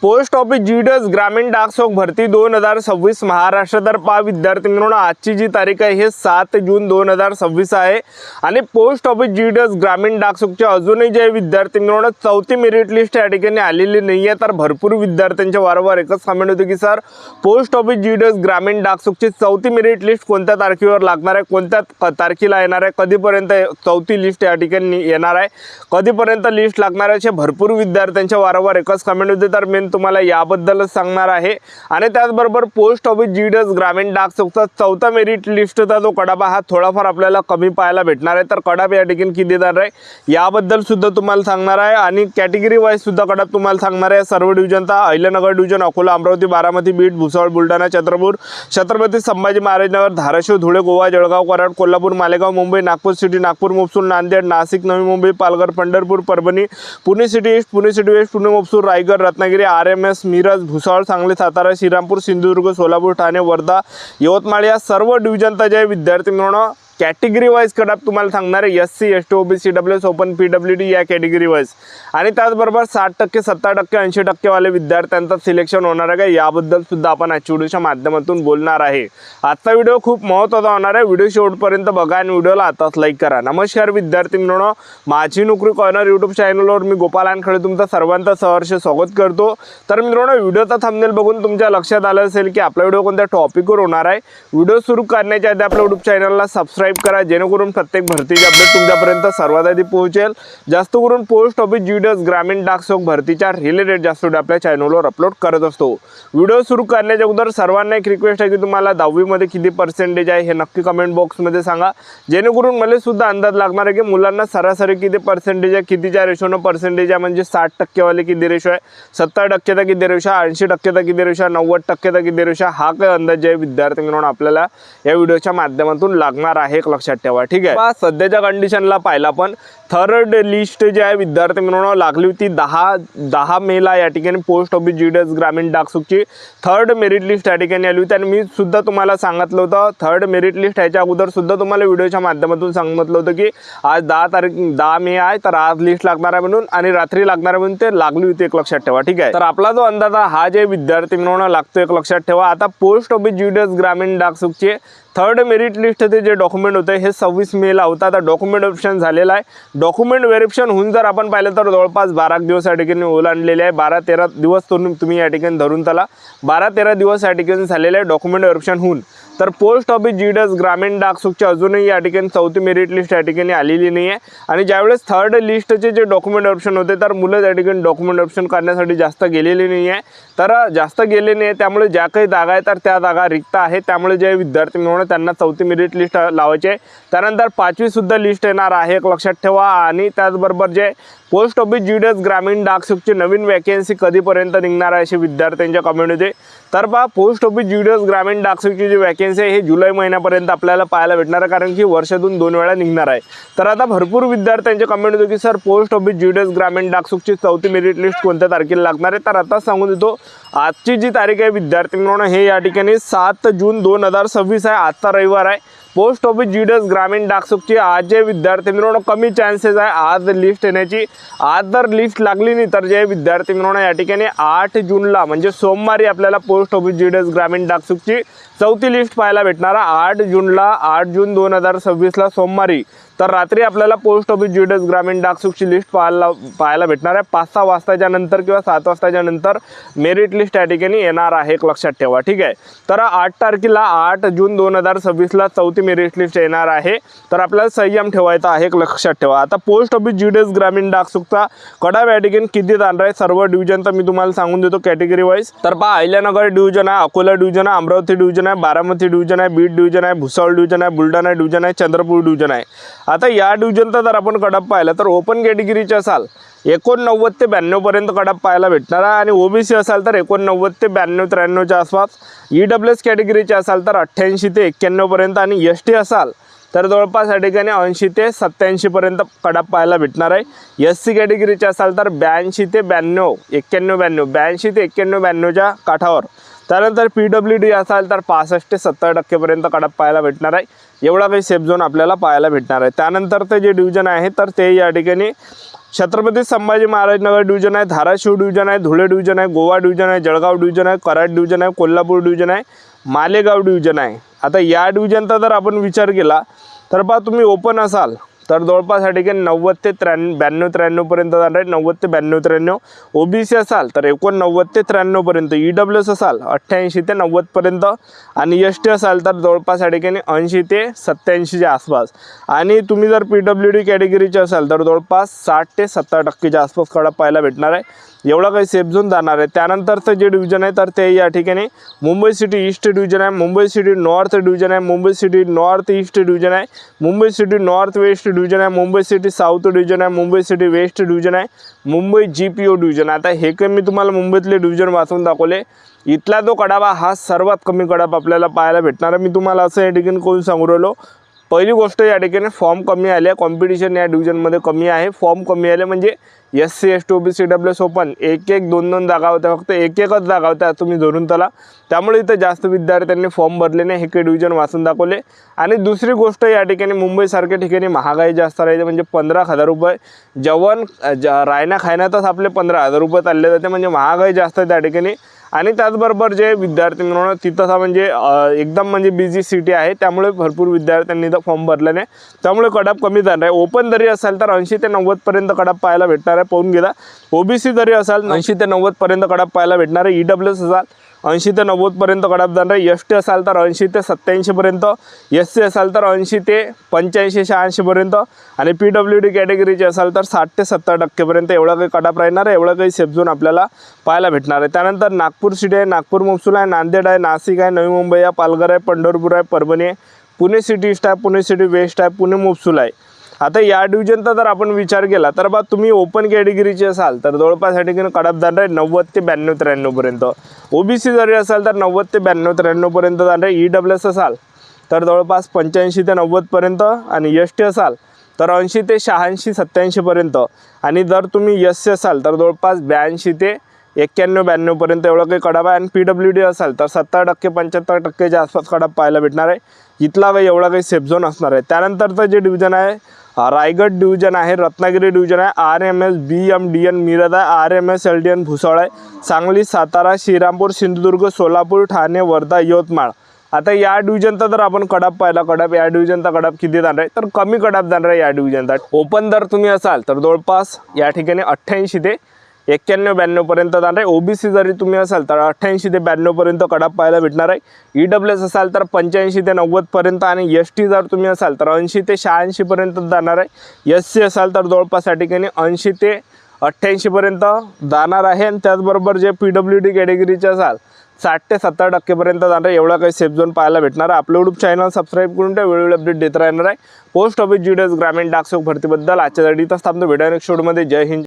Post office GDS ग्रामीण डाक सेवक भरती 2026 महाराष्ट्रतर्फे विद्यार्थी मिळून आजची जी तारीख आहे हे 7 जून 2026 आहे आणि पोस्ट ऑफिस जीडीएस ग्रामीण डाक सेवकचे अजूनही जे विद्यार्थी मिळून चौथी मेरिट लिस्ट या ठिकाणी आलेली नाही आहे। तर भरपूर विद्यार्थ्यांच्या वारंवार एकच कमेंट होते की सर पोस्ट ऑफिस जीडीएस ग्रामीण डाक सेवकची चौथी मेरिट लिस्ट कोणत्या तारखेवर लागणार आहे, कोणत्या तारखेला येणार आहे, कधीपर्यंत चौथी लिस्ट या ठिकाणी येणार आहे, कधीपर्यंत लिस्ट लागणार आहे, असे भरपूर विद्यार्थ्यांच्या वारंवार एकच कमेंट होते। तर मी तुम्हाला याबद्दलच सांगणार आहे आणि त्याचबरोबर पोस्ट ऑफिस जीडीएस ग्रामीण डाक सेवकचा चौथा मेरिट लिस्टचा जो कडाबा हा थोडाफार आपल्याला कमी पाहायला भेटणार आहे। तर कडाब या ठिकाणी किती देणार आहे याबद्दल सुद्धा तुम्हाला सांगणार आहे आणि कॅटेगरी वाईज सुद्धा कडाब तुम्हाला सांगणार आहे। सर्व डिव्हिजनचा Ahilyanagar division, Akola, Amravati, Baramati, Beed, Bhusawal, Buldhana, Chandrapur, Chhatrapati Sambhaji Maharajnagar, Dharashiv, Dhule, Goa, Jalgaon, Karad, Kolhapur, Malegaon, Mumbai, Nagpur city, Nagpur, mofussil, Nanded, Nashik, Navi Mumbai, Palghar, Pandharpur, Parbhani, Pune city east, Pune city west, Pune mofussil, Raigad, Ratnagiri, RMS, Miraj, Bhusawal, Sangli, Satara, Shrirampur, Sindhudurg, Solapur, Thane, Wardha, Yavatmal या सर्व डिव्हिजनचा जे विद्यार्थी मिळून कॅटेगरी वाईज कडाप तुम्हाला सांगणार आहे। SC, ST, OBC, EWS, open, PWD या कॅटेगरी वाईज आणि त्याचबरोबर 60%, 70%, 80% वाले विद्यार्थ्यांचं सिलेक्शन होणार आहे का याबद्दल सुद्धा आपण आजच्या व्हिडिओच्या माध्यमातून बोलणार आहे। आजचा व्हिडिओ खूप महत्त्वाचा होणार आहे, व्हिडिओ शेवटपर्यंत बघा आणि व्हिडिओला आताच लाईक करा। नमस्कार विद्यार्थी मित्रांनो, माझी नोकरी कॉर्नर यूट्यूब चॅनलवर मी गोपाल वानखेडे तुमचं सर्वांचं सहर्ष स्वागत करतो। तर मित्रांनो, व्हिडिओचा थंबनेल बघून तुमच्या लक्षात आलं असेल की आपला व्हिडिओ कोणत्या टॉपिकवर होणार आहे। व्हिडिओ सुरू करण्याच्या आधी आपल्या यूट्यूब चॅनलला सबस्क्राइब करा जेणेकरून प्रत्येक भरतीचे अपडेट तुमच्यापर्यंत सर्वात आधी पोहोचेल। जास्त करून पोस्ट ऑफिस जीडीएस ग्रामीण डाक सेवक भरतीच्या रिलेटेड जास्त व्हिडिओ आपल्या चॅनलवर अपलोड करत असतो। व्हिडिओ सुरू करण्याच्या अगोदर सर्वांना एक रिक्वेस्ट आहे की तुम्हाला 10वी मध्ये किती पर्सेंटेज आहे हे नक्की कमेंट बॉक्समध्ये सांगा जेणेकरून मला सुद्धा अंदाज लागणार आहे की मुलांना सरासरी किती पर्सेंटेज आहे, कितीच्या रेशोनं पर्सेंटेज आहे, म्हणजे 60% वाले किती रेशो आहे, 70%चा किती रेशो आहे, 80%चा किती रेशो आहे, 90%चा किती रेशो आहे, हा काय अंदाज आहे विद्यार्थी मित्रांनो आपल्याला या व्हिडिओच्या माध्यमातून लागणार आहे, लक्षात ठेवा। ठीक आहे, सध्याच्या कंडिशनला पाहिला पण थर्ड लिस्ट जे आहे विद्यार्थी मित्रांनो लागली होती 10 मेला या ठिकाणी पोस्ट ऑफिस जीडीएस ग्रामीण डाक सेवकची थर्ड मेरिट लिस्ट या ठिकाणी आली होती आणि मी सुद्धा तुम्हाला सांगितलं होतं थर्ड मेरिट लिस्ट याच्या अगोदर सुद्धा तुम्हाला व्हिडिओच्या माध्यमातून सांगितलं होतं की आज 10 मे आहे तर आज लिस्ट लागणार आहे म्हणून आणि रात्री लागणार आहे म्हणून ते लागली होती, एक लक्षात ठेवा। ठीक आहे, तर आपला जो अंदाज हा जे विद्यार्थी मित्रांनो लागतो एक लक्षात ठेवा। आता पोस्ट ऑफिस जीडीएस ग्रामीण डाक सेवकचे थर्ड मेरिट लिस्टचे जे डॉक्युमेंट होते हे 26 मेला होता। आता डॉक्युमेंट व्हेरिफिकेशन झालेला आहे। डॉक्युमेंट व्हेरिफिकेशन होऊन जर आपण पाहिलं तर जवळपास 12 दिवस या ठिकाणी ओलांडलेले आहे। 12-13 दिवस तुम्ही या ठिकाणी धरून त्याला 12-13 दिवस या ठिकाणी झालेले आहे डॉक्युमेंट व्हेरिफिकेशन होऊन। तर पोस्ट ऑफिस जीडीएस ग्रामीण डाक सेवकची अजूनही या ठिकाणी चौथी मेरिट लिस्ट या ठिकाणी आलेली नाही आहे आणि ज्यावेळेस थर्ड लिस्टचे जे डॉक्युमेंट व्हेरिफिकेशन होते तर मुलं या ठिकाणी डॉक्युमेंट व्हेरिफिकेशन करण्यासाठी जास्त गेलेली नाही आहे। तर जास्त गेले नाही त्यामुळे ज्या काही जागा आहेत तर त्या जागा रिक्त आहेत, त्यामुळे जे विद्यार्थी मिळून त्यांना चौथी मेरिट लिस्ट लावायची आहे। त्यानंतर 5वी सुद्धा लिस्ट येणार आहे, एक लक्षात ठेवा। आणि त्याचबरोबर जे पोस्ट ऑफिस जीडीएस ग्रामीण डाक सेवकची नवीन वॅकेन्सी कधीपर्यंत निघणार आहे असे विद्यार्थ्यांच्या कमेंट होते। तर पहा पोस्ट ऑफिस जीडीएस ग्रामीण डाक सेवकची जी वॅकेन्सी आहे हे जुलै महिन्यापर्यंत आपल्याला पाहायला भेटणार आहे, कारण की वर्षातून 2 वेळा निघणार आहे। तर आता भरपूर विद्यार्थ्यांचे कमेंट होते की सर पोस्ट ऑफिस जीडीएस ग्रामीण डाक सेवकची चौथी मेरिट लिस्ट कोणत्या तारखेला लागणार आहे। तर आता सांगून देतो आजची जी तारीख आहे विद्यार्थी मित्रांनो हे या ठिकाणी 7 जून 2026 आहे, आजचा रविवार आहे। पोस्ट ऑफिस जीडीएस ग्रामीण डाक सेवकची आज जे विद्यार्थी मित्रांनो कमी चान्सेस आहे आज लिस्ट येण्याची। आज जर लिस्ट लागली नाही तर जे विद्यार्थी मित्रांनो या ठिकाणी 8 जूनला म्हणजे सोमवारी आपल्याला पोस्ट ऑफिस जीडीएस ग्रामीण डाक सेवकची चौथी लिस्ट पाहायला भेटणार आहे। 8 जून 2026ला सोमवारी तर रात्री आपल्याला पोस्ट ऑफिस जीडीएस ग्रामीण डाक सेवकची लिस्ट पाहायला भेटणार आहे। 5-6 वाजताच्या नंतर किंवा 7 वाजताच्या नंतर मेरिट लिस्ट या ठिकाणी येणार आहे, एक लक्षात ठेवा। ठीक आहे, तर 8 तारखेला 8 जून 2026ला चौथी मेरिट लिस्ट येणार आहे। तर आपल्याला संयम ठेवायचा आहे, एक लक्षात ठेवा। आता पोस्ट ऑफिस जीडीएस ग्रामीण डाक सेवकचा कडाब या ठिकाणी किती जाणार आहे सर्व डिव्हिजनचा मी तुम्हाला सांगून देतो कॅटेगरी वाईज। तर पहा अहिल्यानगर डिव्हिजन आहे, अकोला डिव्हिजन आहे, अमरावती डिव्हिजन आहे, बारामती डिव्हिजन आहे, बीड डिव्हिजन आहे, भुसावळ डिव्हिजन आहे, बुलढाणा डिव्हिजन आहे, चंद्रपूर डिव्हिजन आहे। आता या डिव्हिजनचा जर आपण कडाब पाहिला तर ओपन कॅटेगरीचे असाल 89 ते 92 पर्यंत कडाब पाहायला भेटणार आहे आणि ओबीसी असाल तर 89 ते 92-93 च्या आसपास, EWS कॅटेगरीचे असाल तर 88 ते 91 पर्यंत आणि ST असाल तर जवळपास या ठिकाणी 80 ते 87 पर्यंत कडाब पाहायला भेटणार आहे। SC कॅटेगरीचे असाल तर 82 ते 92, 91-92, 82 ते 91-92च्या काठावर। त्यानंतर PWD असाल तर 65 ते 70% पर्यंत कडाब पाहायला भेटणार आहे। एवढा काही सेफ झोन आपल्याला पाहायला भेटणार आहे। त्यानंतर ते जे डिव्हिजन आहे तर ते या ठिकाणी छत्रपती संभाजी महाराज नगर डिव्हिजन आहे, धाराशिव डिव्हिजन आहे, धुळे डिव्हिजन आहे, गोवा डिव्हिजन आहे, जळगाव डिव्हिजन आहे, कराड डिव्हिजन आहे, कोल्हापूर डिव्हिजन आहे, मालेगाव डिव्हिजन आहे। आता या डिव्हिजनचा जर आपण विचार केला तर पहा तुम्ही ओपन असाल तर जवळपास या ठिकाणी 90 ते 92-93 पर्यंत जाणार आहे, 90 ते 92-93। ओबीसी असाल तर 89 ते 93 पर्यंत, ईडब्ल्यूएस असाल 88 ते 90 पर्यंत आणि एसटी असाल तर जवळपास या ठिकाणी 80 ते 87 च्या आसपास। आणि तुम्ही जर पीडब्ल्यूडी कॅटेगरीचे असाल तर जवळपास 60 ते 70% च्या आसपास कडा पाहायला भेटणार आहे। एवढा काही सेफ झोन जाणार आहे। त्यानंतरचं जे डिव्हिजन आहे तर ते या ठिकाणी मुंबई सिटी ईस्ट डिव्हिजन आहे, मुंबई सिटी नॉर्थ डिव्हिजन आहे, Mumbai city north east division आहे, Mumbai city north west division आहे, मुंबई सिटी साऊथ डिव्हिजन आहे, मुंबई सिटी वेस्ट डिव्हिजन आहे, मुंबई जीपीओ डिव्हिजन। आता हे काही मी तुम्हाला मुंबईतले डिव्हिजन वाचून दाखवले। इथला जो कडावा हा सर्वात कमी कडाप आपल्याला पाहायला भेटणार आहे। मी तुम्हाला असं या ठिकाणी कोण सांगू राहिलो, पहिली गोष्ट या ठिकाणी फॉर्म कमी आले, कॉम्पिटिशन या डिव्हिजनमध्ये कमी आहे। फॉर्म कमी आले म्हणजे SC ST OBC EWS open एक 2 जागा होत्या, फक्त एकच जागा होत्या तुम्ही धरून त्याला, त्यामुळे इथं जास्त विद्यार्थ्यांनी फॉर्म भरले नाही, हे काही डिव्हिजन वाचून दाखवले। आणि दुसरी गोष्ट या ठिकाणी मुंबईसारख्या ठिकाणी महागाई जास्त राहायची, म्हणजे 15,000 रुपये जेवण राहण्या खाण्यातच आपले 15,000 रुपये चालले जाते, म्हणजे महागाई जास्त आहे त्या ठिकाणी। आणि त्याचबरोबर जे विद्यार्थी मिळवणं तिथं म्हणजे एकदम म्हणजे बिझी सिटी आहे, त्यामुळे भरपूर विद्यार्थ्यांनी इथं फॉर्म भरले नाही, त्यामुळे कडाप कमी जाणार आहे। ओपन जरी असेल तर 80 ते 90 पर्यंत कडाप पाहायला भेटणार आहे, पाहून घ्या। ओबीसी जरी असाल 80 ते 90 पर्यंत कडाप पाहायला भेटणार आहे, ईडब्ल्यूएस असाल 80 ते 90 पर्यंत कडाप जाणार आहे, एसटी असाल तर 80 ते 87 पर्यंत, SC असाल तर 80 ते 85-86 पर्यंत आणि पीडब्ल्यूडी कॅटेगरीचे असाल तर 60 ते 70% पर्यंत एवढा काही कडाप राहणार आहे, एवढा काही सेफ झोन आपल्याला पाहायला भेटणार आहे। त्यानंतर नागपूर सिटी आहे, नागपूर महसूल आहे, नांदेड आहे, नाशिक आहे, नवी मुंबई आहे, पालघर आहे, पंढरपूर आहे, परभणी आहे, पुणे सिटी ईस्ट आहे, पुणे सिटी वेस्ट आहे, पुणे महसूल आहे। आता या डिव्हिजनचा जर आपण विचार केला तर बा तुम्ही ओपन कॅटेगरीचे असाल तर जवळपास या ठिकाणी कडाप जाणार आहे 90 ते 92-93 पर्यंत। ओबीसी जरी असाल तर 90 ते 92-93 पर्यंत जाणार आहे, ईडब्ल्यूएस असाल तर जवळपास 85 ते 90 पर्यंत आणि एसटी असाल तर 80 ते 86-87 पर्यंत आणि जर तुम्ही SC असाल तर जवळपास 82 ते 91-92 पर्यंत एवढा काही कडाप आहे। आणि पीडब्ल्यूडी असाल तर 70%-75% आसपास कडाप पाहायला भेटणार आहे, इथला काही एवढा काही सेफ झोन असणार आहे। त्यानंतरचं जे डिव्हिजन आहे रायगड डिव्हिजन आहे, रत्नागिरी डिव्हिजन आहे, RMS BMDN मिरज आहे, RMS LDN भुसावळ आहे, सांगली, सातारा, श्रीरामपूर, सिंधुदुर्ग, सोलापूर, ठाणे, वर्धा, यवतमाळ। आता या डिव्हिजनचा जर आपण कडाप पाहिला, कडाप या डिव्हिजनचा कडाप किती जाणार आहे तर कमी कडाप जाणार आहे या डिव्हिजनचा। ओपन जर तुम्ही असाल तर जवळपास या ठिकाणी 88 ते 91-92 पर्यंत जाणार आहे। ओबीसी जरी तुम्ही असाल तर 88 ते 92 पर्यंत कडाप पाहायला भेटणार आहे। ईडब्ल्यूएस असाल तर 85 ते 90 पर्यंत आणि एसटी जर तुम्ही असाल तर 80 ते 86 पर्यंत जाणार आहे। SC असाल तर जवळपास या ठिकाणी 80 ते 88 पर्यंत जाणार आहे। आणि त्याचबरोबर जे पीडब्ल्यूडी कॅटेगरीचे असाल 60 ते 70% पर्यंत जाणार आहे, एवढा काही सेफ झोन पाहायला भेटणार आहे। आपलं यूट्यूब चॅनल सबस्क्राईब करून त्या वेळोवेळी अपडेट देत राहणार आहे। पोस्ट ऑफिस GDS ग्रामीण डाक सेवक भरतीबद्दल आजच्या इथंच थांबतो, भेटूया नेक्स्ट व्हिडिओमध्ये। जय हिंद।